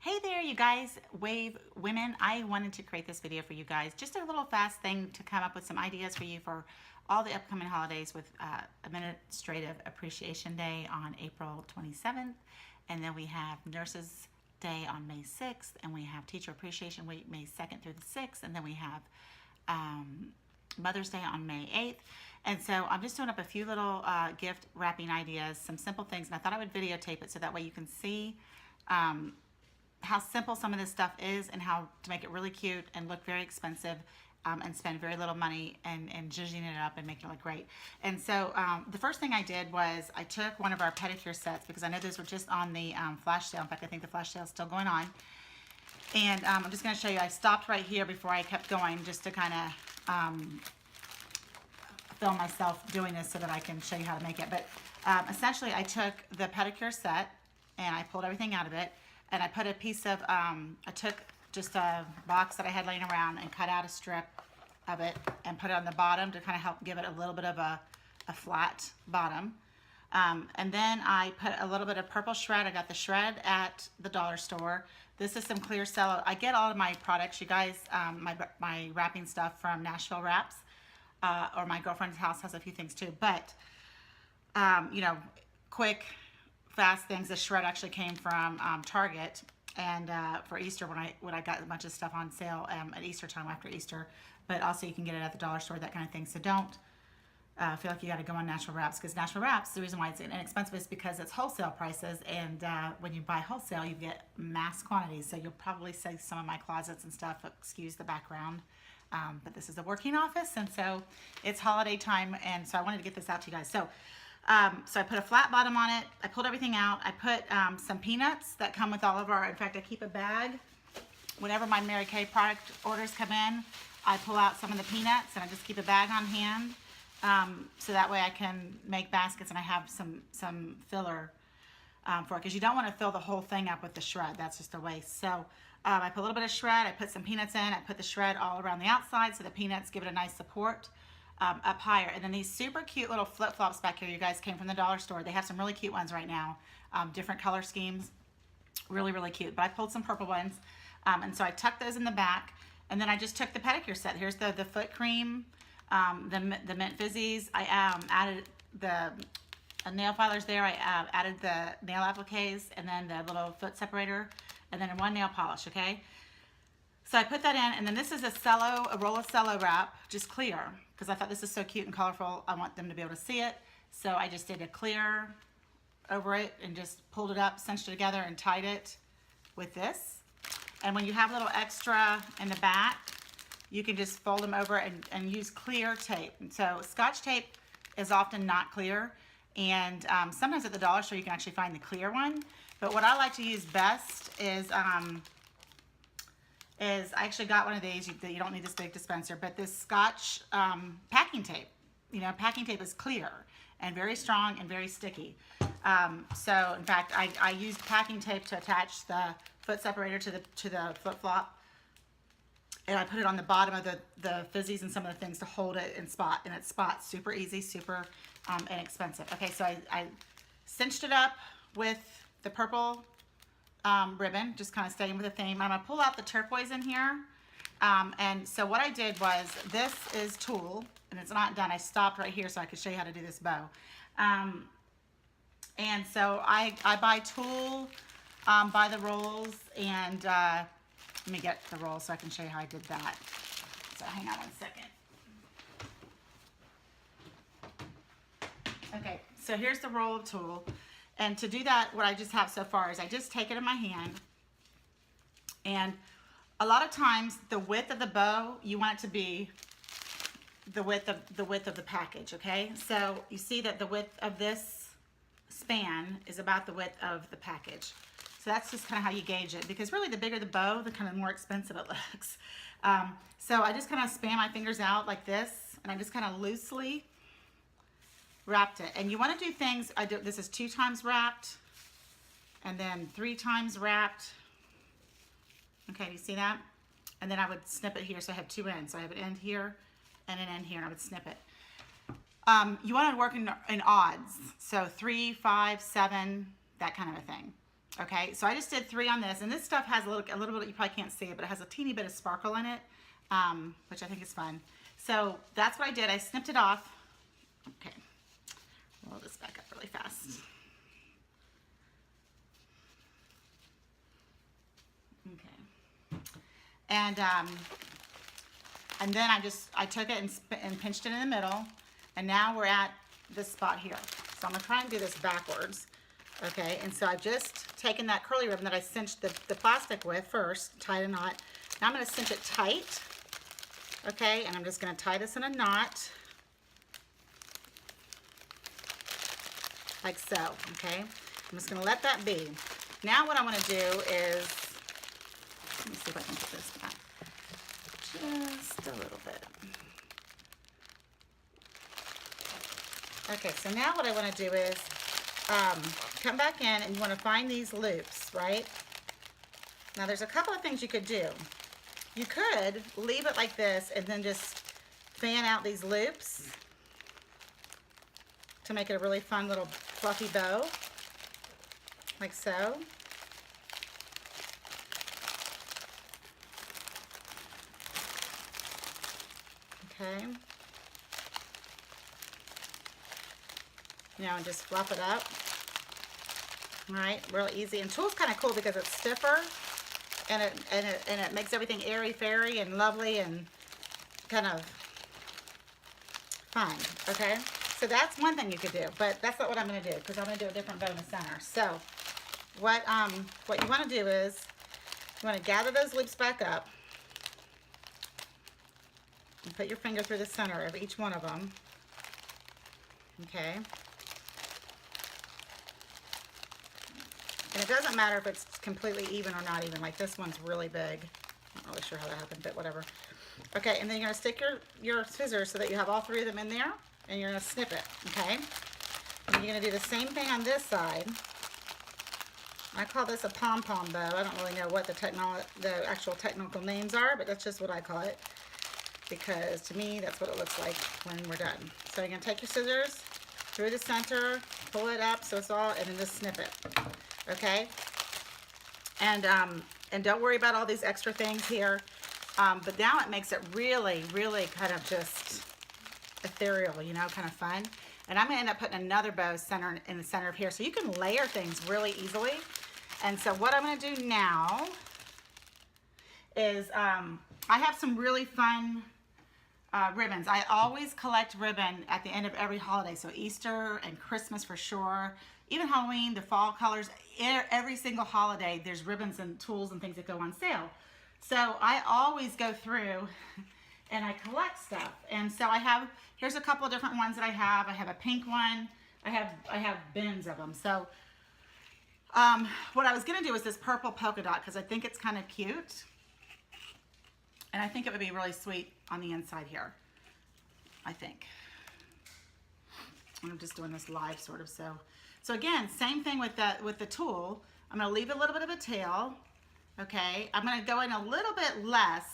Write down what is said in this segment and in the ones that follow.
Hey there, you guys, Wave Women. I wanted to create this video for you guys. Just a little fast thing to come up with some ideas for you for all the upcoming holidays with Administrative Appreciation Day on April 27th. And then we have Nurses Day on May 6th. And we have Teacher Appreciation Week May 2nd through the 6th. And then we have Mother's Day on May 8th. And so I'm just doing up a few little gift wrapping ideas, some simple things. And I thought I would videotape it so that way you can see how simple some of this stuff is and how to make it really cute and look very expensive and spend very little money and zhuzhing it up and making it look great. And so the first thing I did was I took one of our pedicure sets because I know those were just on the flash sale. In fact, I think the flash sale is still going on. And I'm just going to show you, I stopped right here before I kept going just to kind of film myself doing this so that I can show you how to make it. But essentially I took the pedicure set and I pulled everything out of it. And I put a piece of, I took just a box that I had laying around and cut out a strip of it and put it on the bottom to kind of help give it a little bit of a flat bottom. And then I put a little bit of purple shred. I got the shred at the dollar store. This is some clear cello. I get all of my products, you guys, my wrapping stuff from Nashville Wraps, or my girlfriend's house has a few things too. But, you know, quick, fast things. The shred actually came from Target, and for Easter when I got a bunch of stuff on sale at Easter time after Easter, but also you can get it at the dollar store, that kind of thing. So don't feel like you got to go on Nashville Wraps, because Nashville Wraps, the reason why it's inexpensive is because it's wholesale prices, and when you buy wholesale you get mass quantities. So you'll probably see some of my closets and stuff, excuse the background, but this is a working office, and so it's holiday time, and so I wanted to get this out to you guys. So I put a flat bottom on it. I pulled everything out. I put some peanuts that come with all of our, in fact, I keep a bag. Whenever my Mary Kay product orders come in, I pull out some of the peanuts and I just keep a bag on hand. So that way I can make baskets and I have some filler for it. Because you don't want to fill the whole thing up with the shred. That's just a waste. So I put a little bit of shred. I put some peanuts in. I put the shred all around the outside so the peanuts give it a nice support. Up higher. And then these super cute little flip-flops back here, you guys, came from the dollar store. They have some really cute ones right now, different color schemes, really, really cute. But I pulled some purple ones, and so I tucked those in the back, and then I just took the pedicure set. Here's the foot cream, the mint fizzies. I added the nail filers there. I added the nail appliques, and then the little foot separator, and then one nail polish, okay? So I put that in, and then this is a roll of cello wrap, just clear, because I thought this is so cute and colorful. I want them to be able to see it. So I just did a clear over it and just pulled it up, cinched it together, and tied it with this. And when you have a little extra in the back, you can just fold them over and use clear tape. And so Scotch tape is often not clear, and sometimes at the dollar store you can actually find the clear one. But what I like to use best is I actually got one of these. You don't need this big dispenser, but this Scotch packing tape. You know, packing tape is clear and very strong and very sticky. So in fact, I used packing tape to attach the foot separator to the flip flop, and I put it on the bottom of the fizzies and some of the things to hold it in spot. And it spots super easy, super inexpensive. Okay, so I cinched it up with the purple ribbon, just kind of staying with the theme. I'm going to pull out the turquoise in here. And so what I did was, this is tulle, and it's not done. I stopped right here so I could show you how to do this bow. And so I buy tulle by the rolls, and let me get the roll so I can show you how I did that. So hang on one second. Okay, so here's the roll of tulle. And to do that, what I just have so far is I just take it in my hand, and a lot of times the width of the bow, you want it to be the width of the package, okay? So you see that the width of this span is about the width of the package. So that's just kind of how you gauge it, because really the bigger the bow, the kind of more expensive it looks. So I just kind of span my fingers out like this, and I just kind of loosely wrapped it. And you want to do things, this is 2 times wrapped, and then 3 times wrapped. Okay, do you see that? And then I would snip it here, so I have 2 ends. So I have an end here and an end here, and I would snip it. You want to work in odds, so 3, 5, 7, that kind of a thing. Okay, so I just did 3 on this, and this stuff has a little bit, you probably can't see it, but it has a teeny bit of sparkle in it, which I think is fun. So that's what I did. I snipped it off. Okay, roll this back up really fast. Okay, and then I took it and pinched it in the middle, and now we're at this spot here. So I'm gonna try and do this backwards. Okay, and so I've just taken that curly ribbon that I cinched the plastic with first, tied a knot. Now I'm going to cinch it tight. Okay, and I'm just going to tie this in a knot. Like so, okay? I'm just going to let that be. Now what I want to do is, let me see if I can put this back just a little bit. Okay, so now what I want to do is come back in, and you want to find these loops, right? Now there's a couple of things you could do. You could leave it like this and then just fan out these loops to make it a really fun little fluffy bow, like so. Okay. And just fluff it up. All right, real easy. And tule's kind of cool because it's stiffer, and it makes everything airy-fairy and lovely and kind of fun. Okay, so that's one thing you could do, but that's not what I'm going to do because I'm going to do a different bow in the center. So what you want to do is you want to gather those loops back up and put your finger through the center of each one of them. Okay. And it doesn't matter if it's completely even or not even. Like this one's really big. I'm not really sure how that happened, but whatever. Okay, and then you're going to stick your scissors so that you have all 3 of them in there, and you're going to snip it, okay? And you're going to do the same thing on this side. I call this a pom-pom bow. I don't really know what the actual technical names are, but that's just what I call it, because to me that's what it looks like when we're done. So you're going to take your scissors through the center, pull it up so it's all, and then just snip it. Okay, and don't worry about all these extra things here, but now it makes it really, really kind of just ethereal, you know, kind of fun. And I'm going to end up putting another bow in the center of here, so you can layer things really easily. And so what I'm going to do now is I have some really fun ribbons. I always collect ribbon at the end of every holiday, so Easter and Christmas for sure. Even Halloween, the fall colors, every single holiday, there's ribbons and tools and things that go on sale. So I always go through and I collect stuff. And so here's a couple of different ones that I have. I have a pink one. I have bins of them. So what I was going to do is this purple polka dot because I think it's kind of cute. And I think it would be really sweet on the inside here, I think. I'm just doing this live sort of, so again, same thing with the tool. I'm going to leave a little bit of a tail, okay? I'm going to go in a little bit less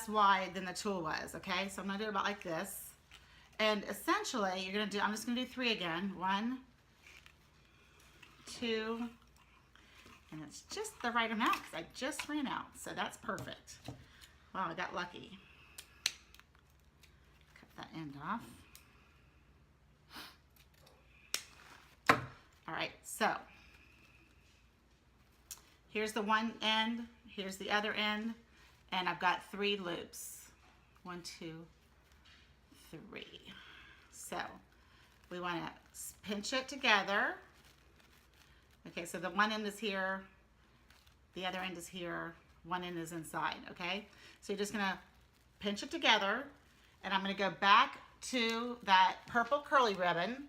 wide than the tool was, okay? So I'm going to do it about like this. And essentially, I'm just going to do 3 again. 1, 2, and it's just the right amount because I just ran out, so that's perfect. Wow, I got lucky. Cut that end off. All right, so here's the one end, here's the other end, and I've got 3 loops. 1, 2, 3. So we want to pinch it together. Okay, so the one end is here, the other end is here, one end is inside, okay? So you're just gonna pinch it together, and I'm gonna go back to that purple curly ribbon,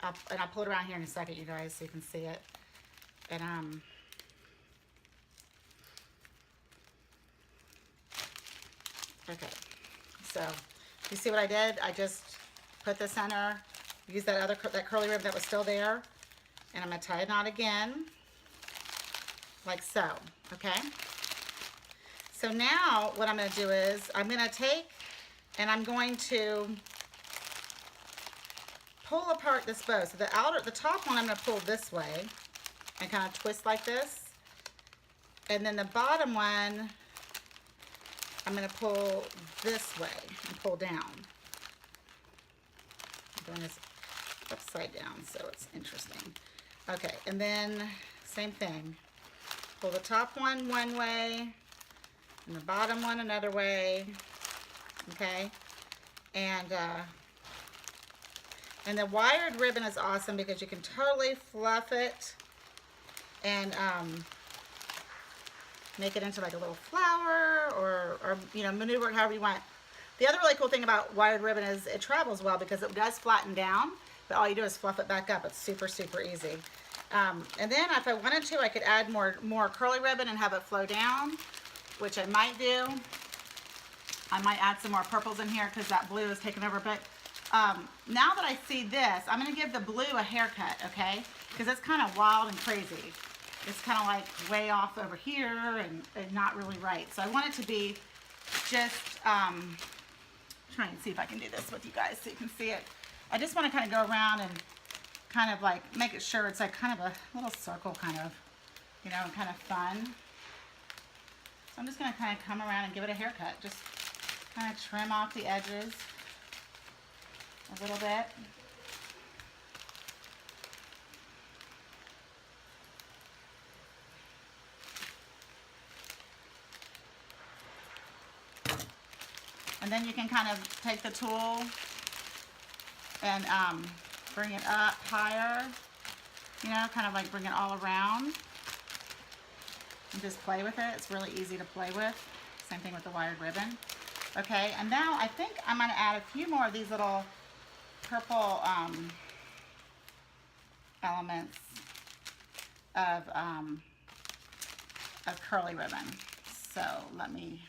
and I'll pull it around here in a second, you guys, so you can see it. And okay, so you see what I did? I just put the center, use that curly ribbon that was still there, and I'm going to tie a knot again, like so, okay? So now what I'm going to do is I'm going to take and I'm going to pull apart this bow. So the top one I'm going to pull this way and kind of twist like this. And then the bottom one I'm going to pull this way and pull down. I'm doing this upside down so it's interesting. Okay, and then same thing. Pull the top one way and the bottom one another way. Okay, and the wired ribbon is awesome because you can totally fluff it and make it into like a little flower or you know, maneuver it however you want. The other really cool thing about wired ribbon is it travels well because it does flatten down, but all you do is fluff it back up. It's super, super easy. And then if I wanted to, I could add more curly ribbon and have it flow down, which I might do. I might add some more purples in here because that blue is taking over. But now that I see this, I'm going to give the blue a haircut, okay? Because it's kind of wild and crazy. It's kind of like way off over here and not really right. So I want it to be just, try and see if I can do this with you guys so you can see it. I just want to kind of go around and kind of like make it sure it's like kind of a little circle kind of, you know, kind of fun. So I'm just going to kind of come around and give it a haircut. Just kind of trim off the edges a little bit. And then you can kind of take the tool and bring it up higher, you know, kind of like bring it all around and just play with it. It's really easy to play with. Same thing with the wired ribbon. Okay, and now I think I'm going to add a few more of these little purple elements of curly ribbon. So let me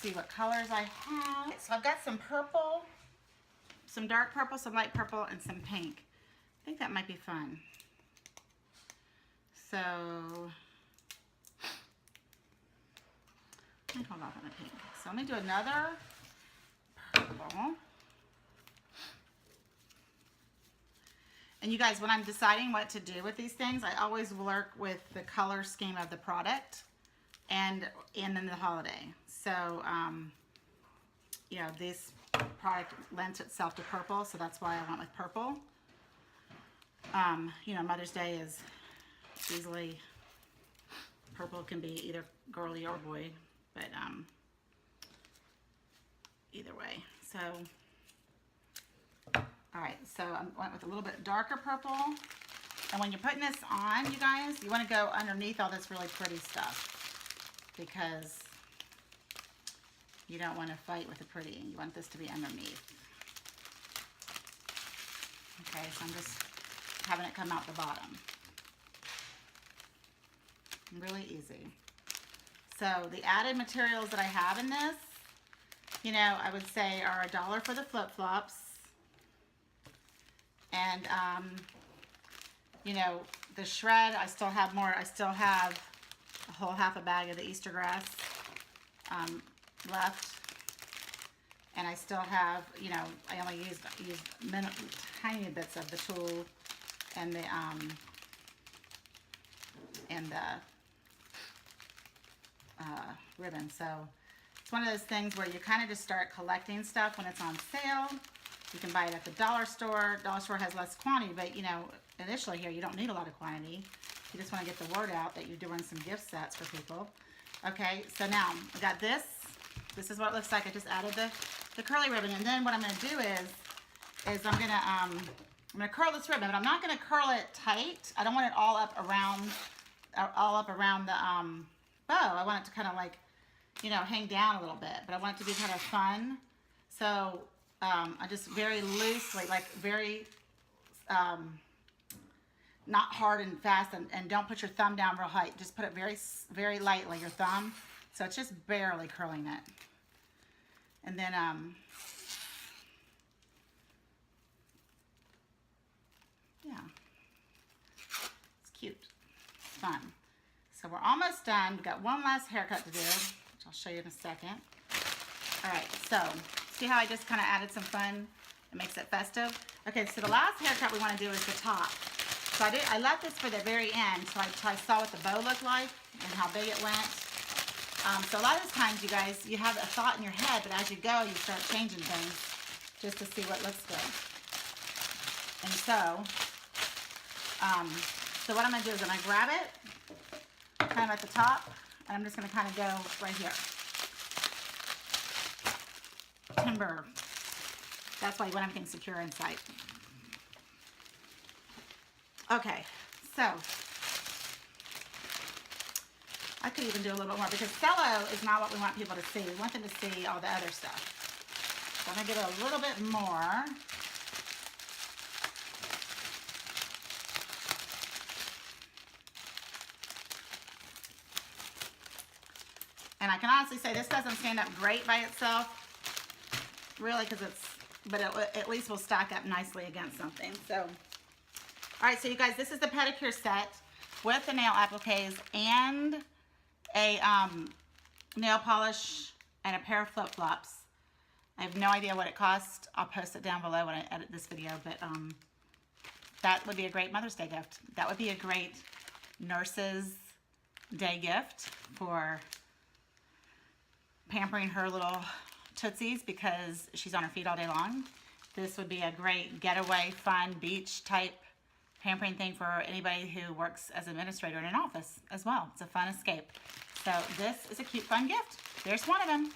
see what colors I have. So I've got some purple, some dark purple, some light purple, and some pink. I think that might be fun. So let me hold off on the pink. So let me do another purple. And you guys, when I'm deciding what to do with these things, I always work with the color scheme of the product and then the holiday. So, you know, this product lends itself to purple, so that's why I went with purple. You know, Mother's Day is easily, purple can be either girly or boy, but either way. So, all right, so I went with a little bit darker purple. And when you're putting this on, you guys, you want to go underneath all this really pretty stuff because you don't want to fight with the pretty. You want this to be underneath. Okay, so I'm just having it come out the bottom. Really easy. So the added materials that I have in this, you know, I would say are $1 for the flip-flops. And, you know, the shred, I still have more. I still have a whole half a bag of the Easter grass left. And I still have, you know, I only used tiny bits of the tulle and the ribbon. So it's one of those things where you kind of just start collecting stuff when it's on sale. You can buy it at the dollar store. Dollar store has less quantity, but you know, initially here you don't need a lot of quantity. You just want to get the word out that you're doing some gift sets for people. Okay, so now I got this. This is what it looks like. I just added the curly ribbon, and then what I'm going to do is I'm going to curl this ribbon, but I'm not going to curl it tight. I don't want it all up around the bow. I want it to kind of like, you know, hang down a little bit, but I want it to be kind of fun. So I just very loosely, like very not hard and fast, and don't put your thumb down real high. Just put it very, very lightly, your thumb. So it's just barely curling it. And then, yeah, it's cute, it's fun. So we're almost done. We've got one last haircut to do, which I'll show you in a second. All right, so see how I just kind of added some fun? It makes it festive. Okay, so the last haircut we want to do is the top. So I left this for the very end, so I saw what the bow looked like and how big it went. So a lot of times, you guys, you have a thought in your head, but as you go, you start changing things just to see what looks good. And so what I'm going to do is I'm going to grab it, kind of at the top, and I'm just going to kind of go right here. Timber. That's why you want everything secure inside. Okay, so I could even do a little bit more because cello is not what we want people to see. We want them to see all the other stuff. So I'm going to give it a little bit more. And I can honestly say this doesn't stand up great by itself, really, because but it at least will stack up nicely against something. So, all right, so you guys, this is the pedicure set with the nail appliques and a nail polish and a pair of flip-flops. I have no idea what it cost. I'll post it down below when I edit this video, but that would be a great Mother's Day gift. That would be a great Nurses Day gift for pampering her little tootsies because she's on her feet all day long. This would be a great getaway, fun, beach type pampering thing for anybody who works as an administrator in an office as well. It's a fun escape. So this is a cute, fun gift. There's one of them.